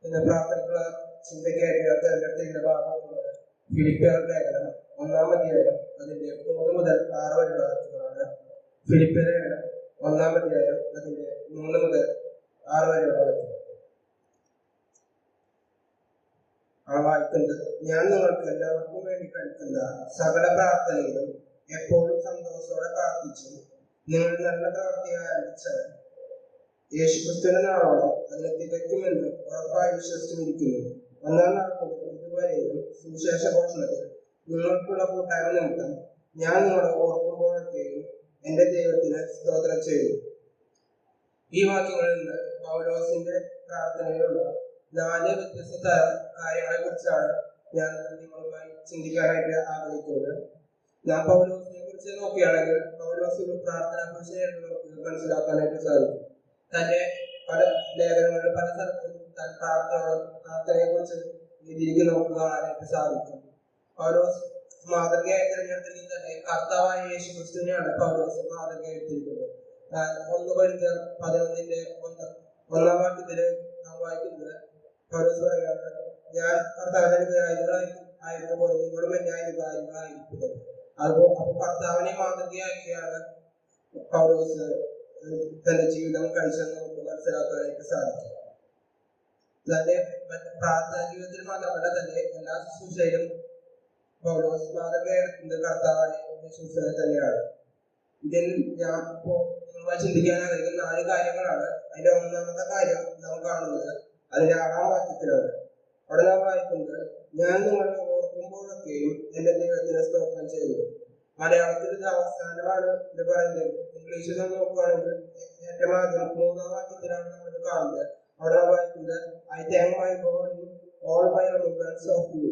എന്ന പ്രാർത്ഥനയ്ക്കുള്ള ചിന്തയ്ക്കായിട്ട് തിരഞ്ഞെടുത്തിരുന്ന ഭാഗങ്ങളുള്ളത് ഫിലിപ്പിയർ ലേഖനം 1-ാം അധ്യായം അതിന്റെ 3 മുതൽ 6 വരെയുള്ള വാക്യങ്ങളാണ്. ഫിലിപ്പിയർ ലേഖനം 1-ാം അധ്യായം അതിന്റെ 3 മുതൽ 6 വരെയുള്ള വാക്യങ്ങൾ വായിക്കുന്നത്. ഞാൻ നിങ്ങൾക്ക് എല്ലാവർക്കും വേണ്ടി കഴിക്കുന്ന സകല പ്രാർത്ഥനയിലും എപ്പോഴും സന്തോഷത്തോടെ പ്രാർത്ഥിച്ചു നിങ്ങൾ നല്ല പ്രവൃത്തി ആരംഭിച്ചവൻ യേശുക്രിസ്തുവിന്റെ നാളോളം അതിനെ തികയ്ക്കുമെന്ന് ഉറപ്പായി വിശ്വസിച്ചിരിക്കുന്നു. ഒന്നാം നാൾ മുതൽ ഇതുവരെയും സുവിശേഷ ഘോഷണത്തിൽ നിങ്ങൾക്കുള്ള കൂട്ടായ്മ നിമിത്തം ഞാൻ നിങ്ങളെ ഓർക്കുമ്പോഴൊക്കെയും എന്റെ ദൈവത്തിന് സ്തോത്രം ചെയ്തു. ഈ വാക്യങ്ങളിൽ നിന്ന് പൗലോസിന്റെ പ്രാർത്ഥനയിലുള്ള 4 വ്യത്യസ്ത കാര്യങ്ങളെ കുറിച്ചാണ് ഞാൻ നിങ്ങളുമായി ചിന്തിക്കാനായിട്ട് ആഗ്രഹിക്കുന്നത്. നാം പൗലോസിനെ കുറിച്ച് നോക്കുകയാണെങ്കിൽ പൗലോസ് ഒരു പ്രാർത്ഥനാ പുരുഷനായിട്ട് നമുക്ക് മനസ്സിലാക്കാനായിട്ട് സാധിക്കും. തന്റെ പല ലേഖനങ്ങളിൽ പല സ്ഥലത്തും താൻ പ്രാർത്ഥനയെ കുറിച്ച് എഴുതിയിരിക്കുന്ന നമുക്ക് കാണാനായിട്ട് സാധിക്കും. പൗലോസ് മാതൃകയായി തിരഞ്ഞെടുത്തിരിക്കുന്നത് തന്നെ കർത്താവായ യേശുക്രിസ്തുവിനെയാണ് പൗലോസ് മാതൃകയായി എടുത്തിരിക്കുന്നത്. 1 കൊരിന്ത്യർ 11-ാം വാക്യത്തില് നാം വായിക്കുന്നത് പൗലോസ് പറയുകയാണ്, ഞാൻ കർത്താവിന്റെ അനുകാരികളായിരുന്നപ്പോൾ നിങ്ങളും എന്റെ അനുകാരികളായിരിക്കുന്നത്. അപ്പൊ കർത്താവിനെ മാതൃകയാക്കിയാണ് പൗലോസ് തന്റെ ജീവിതം കഴിച്ചെന്ന് നമുക്ക് മനസ്സിലാക്കാനായിട്ട് സാധിക്കും. തന്റെ പ്രാർത്ഥനാ ജീവിതത്തിൽ മാത്രമല്ല തന്നെ എല്ലാ ശുശ്രൂഷയിലും പൗലോസ് മാതൃകയെടുക്കുന്നത് കർത്താവായ യേശുക്രിസ്തുവിനെ തന്നെയാണ്. ഇതിൽ ഞാൻ നിങ്ങളുമായി ചിന്തിക്കാൻ ആഗ്രഹിക്കുന്ന 4 കാര്യങ്ങളാണ്. അതിന്റെ 1-ാമത്തെ കാര്യം നാം കാണുന്നത് അതിന്റെ 6-ാം വാക്യത്തിലാണ്. അവിടെ നാം വായിക്കുന്നത്, ഞാൻ നിങ്ങളെ ഓർക്കുമ്പോഴൊക്കെയും എന്റെ ദൈവത്തിന് സ്തോത്രം ചെയ്തു. മലയാളത്തിൽ ഇത് അവസാനമാണ് ഇത് പറയുന്നത്. ഇംഗ്ലീഷിൽ നാം നോക്കുകയാണെങ്കിൽ ഏറ്റവും ആദ്യം 3-ാം വാക്യത്തിലാണ് നമ്മളിത് കാണുന്നത്. അവിടെ നാം വായിക്കുന്നത്, I thank my God in all my remembrance of you.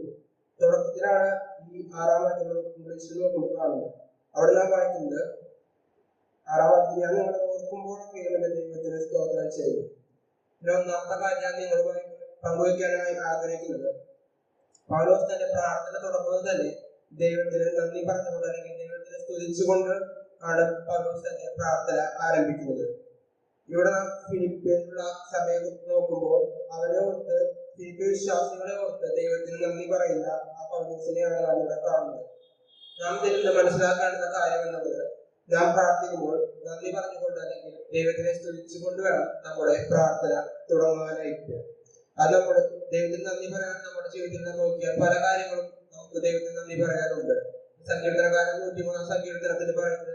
തുടക്കത്തിലാണ് ഈ 6-ാം വാക്യം ഇംഗ്ലീഷിൽ നോക്കുമ്പോൾ കാണുന്നത്. അവിടെ നാം വായിക്കുന്നത് 6-ാം വാക്യം, ഞാൻ നിങ്ങളെ ഓർക്കുമ്പോഴൊക്കെയും എന്റെ ദൈവത്തിന് സ്തോത്രം ചെയ്തു. 1-ാമത്തെ കാര്യം ഞാൻ നിങ്ങളുമായി പങ്കുവയ്ക്കാനായി ആഗ്രഹിക്കുന്നത്, പൗലോസ് തന്റെ പ്രാർത്ഥന തുടങ്ങുന്നത് തന്നെ ദൈവത്തിന് നന്ദി പറഞ്ഞുകൊണ്ട് അല്ലെങ്കിൽ ദൈവത്തിനെ സ്തുതിച്ചുകൊണ്ട് ആണ് പൗലോസ് തന്റെ പ്രാർത്ഥന ആരംഭിക്കുന്നത്. ഇവിടെ നാം ഫിലിപ്പിയിലുള്ള സഭയെ നോക്കുമ്പോൾ അവരെ ഓർത്ത്, ഫിലിപ്പിയ വിശ്വാസികളെ ഓർത്ത് ദൈവത്തിന് നന്ദി പറയുന്ന ആ പൗലോസിനെയാണ് നാം ഇവിടെ കാണുന്നത്. നാം ഇതിൽ മനസ്സിലാക്കേണ്ട കാര്യം എന്നുള്ളത്, നാം പ്രാർത്ഥിക്കുമ്പോൾ നന്ദി പറഞ്ഞുകൊണ്ട് അല്ലെങ്കിൽ ദൈവത്തിനെ സ്തുതിച്ചുകൊണ്ട് വേണം നമ്മുടെ പ്രാർത്ഥന തുടങ്ങാനായിട്ട്. അത് നമ്മൾ ദൈവത്തിന് നന്ദി പറയാൻ നമ്മുടെ ജീവിതത്തിൽ നാം നോക്കിയാൽ പല കാര്യങ്ങളും നമുക്ക് ദൈവത്തിന് നന്ദി പറയാനുണ്ട്. സങ്കീർത്തനകാരൻ 103-ാം സങ്കീർത്തനത്തിൽ പറയുന്നത്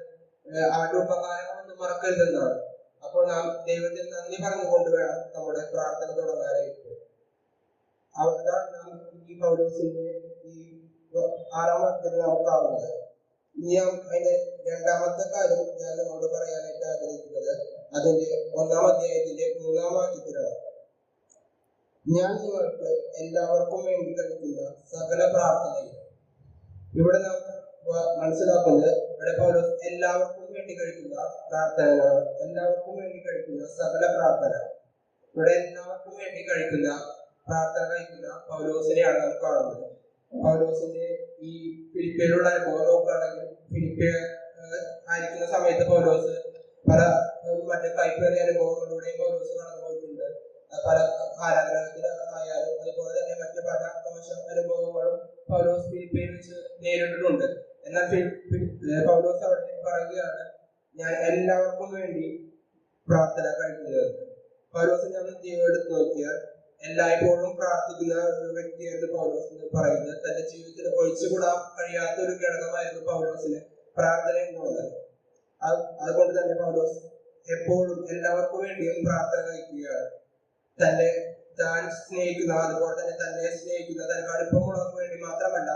അവന്റെ ഉപകാരങ്ങളൊന്നും മറക്കരുതെന്നാണ്. അപ്പോൾ നാം ദൈവത്തിന് നന്ദി പറഞ്ഞുകൊണ്ട് വേണം നമ്മുടെ പ്രാർത്ഥന തുടങ്ങാനായിട്ട്. അതാണ് നാം ഈ പൗലോസിന്റെ ഈ 6-ാം വാക്യത്തിൽ നാം കാണുന്നത്. ഇനി അതിന്റെ 2-ാമത്തെ കാര്യം ഞാൻ നിങ്ങളോട് പറയാനായിട്ട് ആഗ്രഹിക്കുന്നത് അതിന്റെ 1-ാം അധ്യായത്തിന്റെ 3-ാം വാക്യത്തിലാണ്. ഞാൻ നിങ്ങൾക്ക് എല്ലാവർക്കും വേണ്ടി കഴിക്കുന്ന സകല പ്രാർത്ഥനയും. ഇവിടെ നാം മനസ്സിലാക്കുന്നത് ഇവിടെ പൗലോസ് എല്ലാവർക്കും വേണ്ടി കഴിക്കുന്ന പ്രാർത്ഥനകളാണ്. എല്ലാവർക്കും വേണ്ടി കഴിക്കുന്ന സകല പ്രാർത്ഥന. ഇവിടെ എല്ലാവർക്കും വേണ്ടി കഴിക്കുന്ന പ്രാർത്ഥന കഴിക്കുന്ന പൗലോസിനെയാണ് നാം കാണുന്നത്. പൗലോസിന്റെ ഈ ഫിലിപ്പിയിലുള്ള അനുഭവം നോക്കുകയാണെങ്കിൽ, ഫിലിപ്പിയ ആയിരിക്കുന്ന സമയത്ത് പൗലോസ് പല മറ്റു കൈപ്പേറിയ അനുഭവങ്ങളിലൂടെയും പൗലോസ് കടന്നു പോയിട്ടുണ്ട്. പല ആരാധനായാലും അതുപോലെ തന്നെ മറ്റു പല മോശം അനുഭവങ്ങളും പൗലോസ് ഫിലിപ്പിയിൽ വെച്ച് നേരിട്ടിട്ടുണ്ട്. എന്നാൽ പൗലോസ് അവിടെ പറയുകയാണ്, ഞാൻ എല്ലാവർക്കും വേണ്ടി പ്രാർത്ഥന കഴിക്കുന്നത്. പൗലോസിന്റെ ജീവിതം എടുത്ത് നോക്കിയാൽ എല്ലായ്പ്പോഴും പ്രാർത്ഥിക്കുന്ന ഒരു വ്യക്തിയായിരുന്നു പൗലോസ് എന്ന് പറയുന്നത്. തന്റെ ജീവിതത്തിൽ ഒഴിച്ചുകൂടാൻ കഴിയാത്ത ഒരു ഘടകമായിരുന്നു പൗലോസിന് പ്രാർത്ഥന എന്നുള്ളത്. അതുകൊണ്ട് തന്നെ പൗലോസ് എപ്പോഴും എല്ലാവർക്കും വേണ്ടിയും പ്രാർത്ഥന കഴിക്കുകയാണ്. താൻ സ്നേഹിക്കുന്ന, അതുപോലെ തന്നെ തന്നെ സ്നേഹിക്കുന്ന, തനിക്ക് അടുപ്പമുള്ളവർക്ക് വേണ്ടി മാത്രമല്ല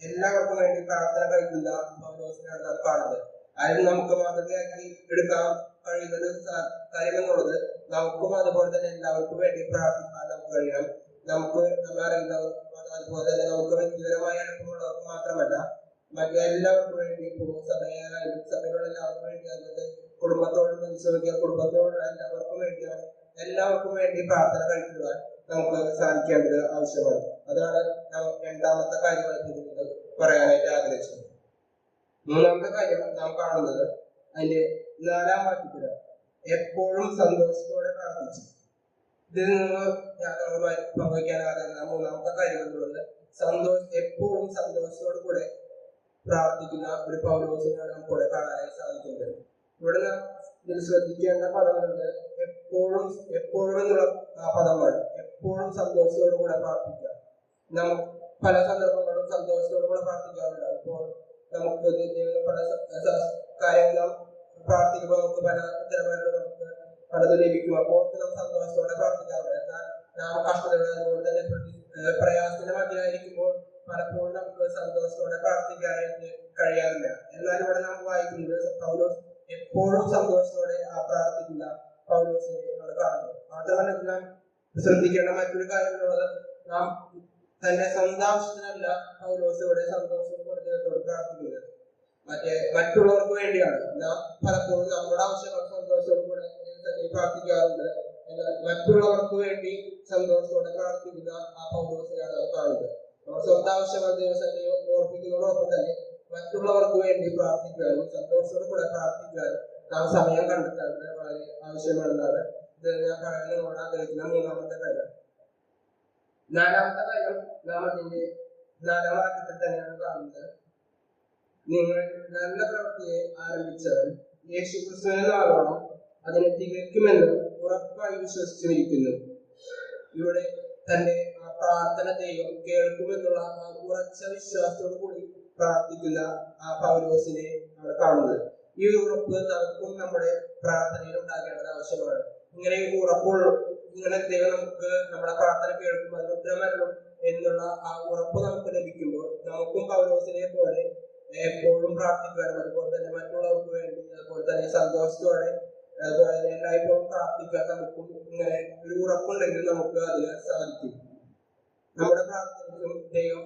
എല്ലാവർക്കും വേണ്ടി പ്രാർത്ഥന കഴിക്കുന്ന പൗലോസിനാണ് നാം കാണുന്നത്. അതിന് നമുക്ക് മാതൃകയാക്കി എടുക്കാൻ കഴിയുന്ന ഒരു കാര്യം എന്നുള്ളത്, നമുക്കും അതുപോലെ തന്നെ എല്ലാവർക്കും വേണ്ടി പ്രാർത്ഥിക്കാൻ നമുക്ക് കഴിയണം. നമുക്ക് നമ്മെ അറിയുന്നവർ, അതുപോലെ തന്നെ നമുക്ക് വ്യക്തിപരമായ അടുപ്പമുള്ളവർക്ക് മാത്രമല്ല മറ്റെല്ലാവർക്കും വേണ്ടി, സഭയിലുള്ള എല്ലാവർക്കും വേണ്ടി, അതുപോലെ കുടുംബത്തോട് മനസ്സിലാക്കിയ കുടുംബത്തോടുള്ള എല്ലാവർക്കും വേണ്ടി പ്രാർത്ഥന കഴിക്കുവാൻ നമുക്ക് സാധിക്കേണ്ടത് ആവശ്യമാണ്. അതാണ് 2-ാമത്തെ കാര്യമായിട്ട് പറയാനായിട്ട് ആഗ്രഹിച്ചത്. 3-ാമത്തെ കാര്യം നാം കാണുന്നത് അതിന്റെ 4-ാം വാക്യത്തിലാണ്. എപ്പോഴും സന്തോഷത്തോടെ പ്രാർത്ഥിച്ചു. ഇതിൽ നിന്ന് ഞാൻ നിങ്ങളുമായി പങ്കുവയ്ക്കാൻ ആഗ്രഹിക്കുന്ന മൂന്നാമത്തെ കാര്യം എന്നുള്ളത് എപ്പോഴും സന്തോഷത്തോടു കൂടെ പ്രാർത്ഥിക്കുന്ന ഒരു പൗലോസിനെയാണ് നമുക്കിവിടെ കാണാനായി സാധിക്കുന്നത്. ഇവിടെ നാം ഇതിൽ ശ്രദ്ധിക്കേണ്ട പദങ്ങളുണ്ട്. എപ്പോഴും എപ്പോഴും എന്നുള്ള ആ പദമാണ്. എപ്പോഴും സന്തോഷത്തോടു കൂടെ പ്രാർത്ഥിക്കുക. നമുക്ക് പല സന്ദർഭങ്ങളും സന്തോഷത്തോടു കൂടെ പ്രാർത്ഥിക്കാറുണ്ട്. അപ്പോൾ നമുക്ക് പല കാര്യങ്ങൾ പ്രാർത്ഥിക്കുമ്പോൾ നമുക്ക് പല ഉത്തരവാദിത്തം നമുക്ക് പലത് ലഭിക്കും. അപ്പോൾ നാം സന്തോഷത്തോടെ പ്രാർത്ഥിക്കാറുണ്ട്. എന്നാൽ നാം കഷ്ടതയുടെ അതുപോലെ തന്നെ പ്രയാസത്തിന്റെ മധ്യമായിരിക്കുമ്പോൾ പലപ്പോഴും നമുക്ക് സന്തോഷത്തോടെ പ്രാർത്ഥിക്കാനായിട്ട് കഴിയാറില്ല. എന്നാൽ ഇവിടെ നാം വായിക്കുന്നത് പൗലോസ് എപ്പോഴും സന്തോഷത്തോടെ പ്രാർത്ഥിക്കുന്ന പൗലോസിനെ നമ്മൾ കാണുന്നു. മാത്രമല്ല നാം ശ്രദ്ധിക്കേണ്ട മറ്റൊരു കാര്യമുള്ളത്, നാം തന്റെ സ്വന്തം ആവശ്യത്തിനല്ല പൗലോസ് ഇവിടെ സന്തോഷത്തോടെ ദൈവത്തോട് പ്രാർത്ഥിക്കുന്നത്, മറ്റുള്ളവർക്ക് വേണ്ടിയാണ്. നാം പലപ്പോഴും നമ്മുടെ ആവശ്യങ്ങൾ സന്തോഷത്തോടു കൂടെ തന്നെ പ്രാർത്ഥിക്കാറുണ്ട്. എന്നാൽ മറ്റുള്ളവർക്ക് വേണ്ടി സന്തോഷത്തോടെ പ്രാർത്ഥിക്കുന്ന ആ പൗലോസിനെയാണ് നാം കാണുന്നത്. നമ്മുടെ സ്വന്തം ആവശ്യങ്ങൾ ദൈവസന്നിധിയിൽ ഓർപ്പിക്കുന്നതോടൊപ്പം തന്നെ മറ്റുള്ളവർക്ക് വേണ്ടി പ്രാർത്ഥിക്കാനും സന്തോഷത്തോടു കൂടെ പ്രാർത്ഥിക്കാനും നാം സമയം കണ്ടെത്താൻ വളരെ ആവശ്യമാണെന്നാണ് ഇത് ഞാൻ പറയാൻ ആഗ്രഹിക്കുന്ന മൂന്നാമത്തെ കാര്യം. നാലാമത്തെ കാര്യം നാം അതിന്റെ 4-ാം വാക്യത്തിൽ തന്നെയാണ് കാണുന്നത്. നിങ്ങൾ നല്ല പ്രവൃത്തിയെ ആരംഭിച്ചവൻ യേശുക്രിസ്തുവിന്റെ നാളോളം അതിനെ തികയ്ക്കുമെന്ന് ഉറപ്പായി വിശ്വസിച്ചിരിക്കുന്നു. ഇവിടെ തന്റെ ആ പ്രാർത്ഥന ദൈവം കേൾക്കുമെന്നുള്ള ആ ഉറച്ച വിശ്വാസത്തോടു കൂടി പ്രാർത്ഥിക്കുന്ന ആ പൗലോസിനെ നമ്മൾ കാണുന്നത്. ഈ ഉറപ്പ് നമുക്കും നമ്മുടെ പ്രാർത്ഥനയിൽ ഉണ്ടാകേണ്ടത് ആവശ്യമാണ്. ഇങ്ങനെ ദൈവം നമുക്ക് നമ്മുടെ പ്രാർത്ഥന കേൾക്കും, അതിന് ഉത്തരമല്ലോ എന്നുള്ള ആ ഉറപ്പ് നമുക്ക് ലഭിക്കുമ്പോൾ നമുക്കും പൗലോസിനെ പോലെ എപ്പോഴും പ്രാർത്ഥിക്കാനും അതുപോലെ തന്നെ മറ്റുള്ളവർക്ക് വേണ്ടി അതുപോലെ തന്നെ സന്തോഷത്തോടെ അതുപോലെ തന്നെ എല്ലായ്പ്പോഴും പ്രാർത്ഥിക്കാൻ നമുക്കും ഇങ്ങനെ ഒരു ഉറപ്പുണ്ടെങ്കിൽ നമുക്ക് അതിന് സാധിക്കും. നമ്മുടെ പ്രാർത്ഥനയ്ക്കും ദൈവം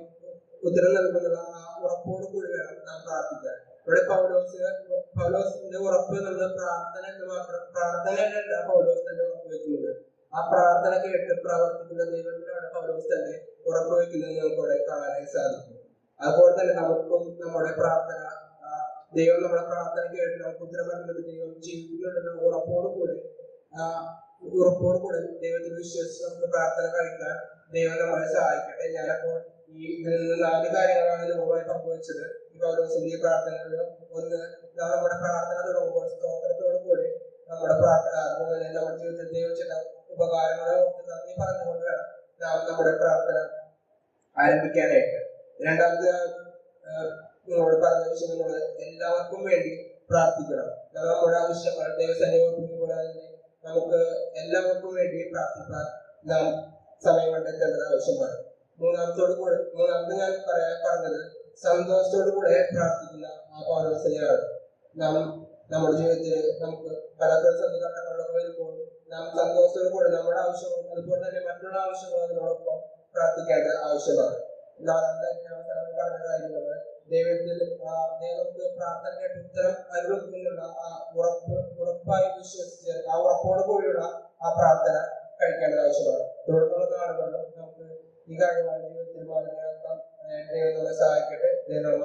ഉത്തരം നൽകുന്നുള്ള ആ ഉറപ്പോട് കൂടി വേണം നാം പ്രാർത്ഥിക്കാൻ. ഇവിടെ പൗലോസിന്റെ ഉറപ്പ് എന്നുള്ളത് പ്രാർത്ഥന എന്ന് മാത്രം, പ്രാർത്ഥനയല്ല പൗലോസ് തന്നെ ഉറപ്പ് വയ്ക്കുന്നത്. ആ പ്രാർത്ഥന കേട്ട് പ്രവർത്തിക്കുന്ന ദൈവത്തിനാണ് പൗലോസ് തന്നെ ഉറപ്പ് വയ്ക്കുന്നത് നമുക്ക് ഇവിടെ കാണാനായി സാധിക്കും. അതുപോലെ തന്നെ നമുക്കും നമ്മുടെ പ്രാർത്ഥന ദൈവം നമ്മുടെ പ്രാർത്ഥന കേട്ട് നമുക്ക് ഉത്തരം നൽകുന്നത് ദൈവം ജീവിക്കുന്നുണ്ടെന്ന ഉറപ്പോട് കൂടി ദൈവത്തിൽ വിശ്വസിച്ച് നമുക്ക് പ്രാർത്ഥന കഴിക്കാൻ ദൈവം നമ്മളെ സഹായിക്കട്ടെ. ഞാനപ്പോൾ ഈ 4 കാര്യങ്ങളാണ് നിങ്ങളുമായി പങ്കുവച്ചത്. ഈ പൗലോസിന്റെ ഈ പ്രാർത്ഥനകളിൽ ഒന്ന്, നമ്മുടെ പ്രാർത്ഥന തുടങ്ങുമ്പോൾ സ്തോത്രത്തോടു കൂടി നമ്മുടെ പ്രാർത്ഥന അതുപോലെ നമ്മുടെ ജീവിതത്തിൽ ദൈവം ചെയ്ത ഉപകാരങ്ങളെ നന്ദി പറഞ്ഞുകൊണ്ട് വേണം നാം നമ്മുടെ പ്രാർത്ഥന ആരംഭിക്കാനായിട്ട്. രണ്ടാമത് നിങ്ങളോട് പറഞ്ഞ വിഷയം എന്നുള്ളത് എല്ലാവർക്കും വേണ്ടി പ്രാർത്ഥിക്കണം. നമ്മുടെ ആവശ്യങ്ങൾ ദൈവസന്നിധിയോടെ നമുക്ക് എല്ലാവർക്കും വേണ്ടി പ്രാർത്ഥിക്കാൻ നാം സമയം കണ്ടെത്തേണ്ടത് ആവശ്യമാണ്. മൂന്നാമത് ഞാൻ പറഞ്ഞത് സന്തോഷത്തോടു കൂടെ പ്രാർത്ഥിക്കുന്ന ആ പൗലോസിനെയാണ്. നാം നമ്മുടെ ജീവിതത്തിൽ നമുക്ക് പല പ്രതിസന്ധി ഘട്ടങ്ങളിലൊക്കെ വരുമ്പോൾ നാം സന്തോഷത്തോടു കൂടെ നമ്മുടെ ആവശ്യങ്ങളും അതുപോലെ തന്നെ മറ്റുള്ള ആവശ്യങ്ങളും അതിനോടൊപ്പം പ്രാർത്ഥിക്കേണ്ട ആവശ്യമാണ്. പറഞ്ഞ കാര്യങ്ങൾ ദൈവത്തിന് പ്രാർത്ഥന കേട്ട് ഉത്തരം അനുഭവിക്കുന്നുള്ള ആ ഉറപ്പായി വിശ്വസിച്ച് ആ ഉറപ്പോട് കൂടിയുള്ള ആ പ്രാർത്ഥന കഴിക്കേണ്ടത് ആവശ്യമാണ്. തുടർന്നുള്ള നാളുകളിലും നമുക്ക് ഈ കാര്യങ്ങൾ ജീവിതത്തിൽ മാതൃകയാക്കാം. ദൈവം നമ്മളെ സഹായിക്കട്ടെ. ദൈവം